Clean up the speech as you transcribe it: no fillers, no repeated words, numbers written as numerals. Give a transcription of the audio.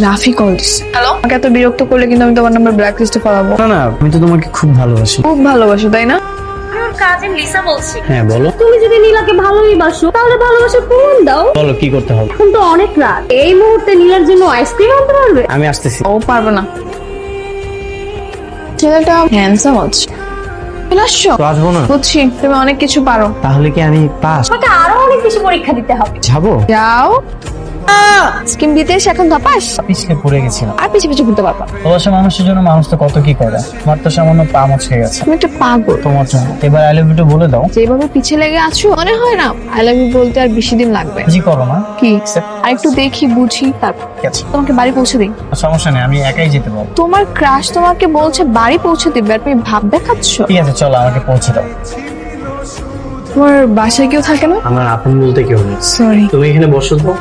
Rafi call দিছে। Hello, আমাকে এত বিরক্ত করলে কিন্তু আমি তোমার নাম্বার ব্ল্যাক লিস্টে ফেলাবো। না না, আমি তো তোমাকে খুব ভালোবাসি। খুব ভালোবাসো তাই না? আমি ওর কাজিন লিসা বলছি। হ্যাঁ বলো। তুমি যদি নীলাকে ভালোই বাসো তাহলে ভালোবাসার প্রমাণ দাও। বলো কি করতে হবে। এখন তো অনেক রাত, এই মুহূর্তে নীলার জন্য আইসক্রিম আনতে পারবে? আমি আসতেছি। ও পারবে না। ছেলেটা হ্যান্ডসাম আছে। আসছো? তো আসবো না। বুঝছি তুমি অনেক কিছু পারো। তাহলে কি আমি পাস? তোমাকে আরো অনেক বেশি পরীক্ষা দিতে হবে। যাবো? যাও। স্কিম দিতে এসে এখন ধপাস পিছলে পড়ে গেছিলাম। আর পিছে পিছে ঘুরতে পারবা। ভালোবাসা মানুষের জন্য মানুষ তো কত কি করে। আমার তো সামান্য পা মচকে গেছে তুমি একটা পাগল। তোমার জন্য। এবার আই লাভ ইউ টু বলে দাও। যেভাবে পিছে লেগে আছো মনে হয় না আই লাভ ইউ বলতে আর বেশি দিন লাগবে। জি করো না। কি আর একটু দেখি বুঝি তারপর ঠিক আছে, তোমাকে বাড়ি পৌঁছে দিই। সমস্যা নেই, আমি একাই যেতে পারবো। তোমার ক্রাশ তোমাকে বলছে বাড়ি পৌঁছে দিবে আর তুমি ভাব দেখাচ্ছ। ঠিক আছে চলো, আমাকে পৌঁছে দাও। তোমার বাসায় কেউ থাকে না? আমার আপন বলতে কেউ নেই। সরি। তুমি এখানে বসো তো।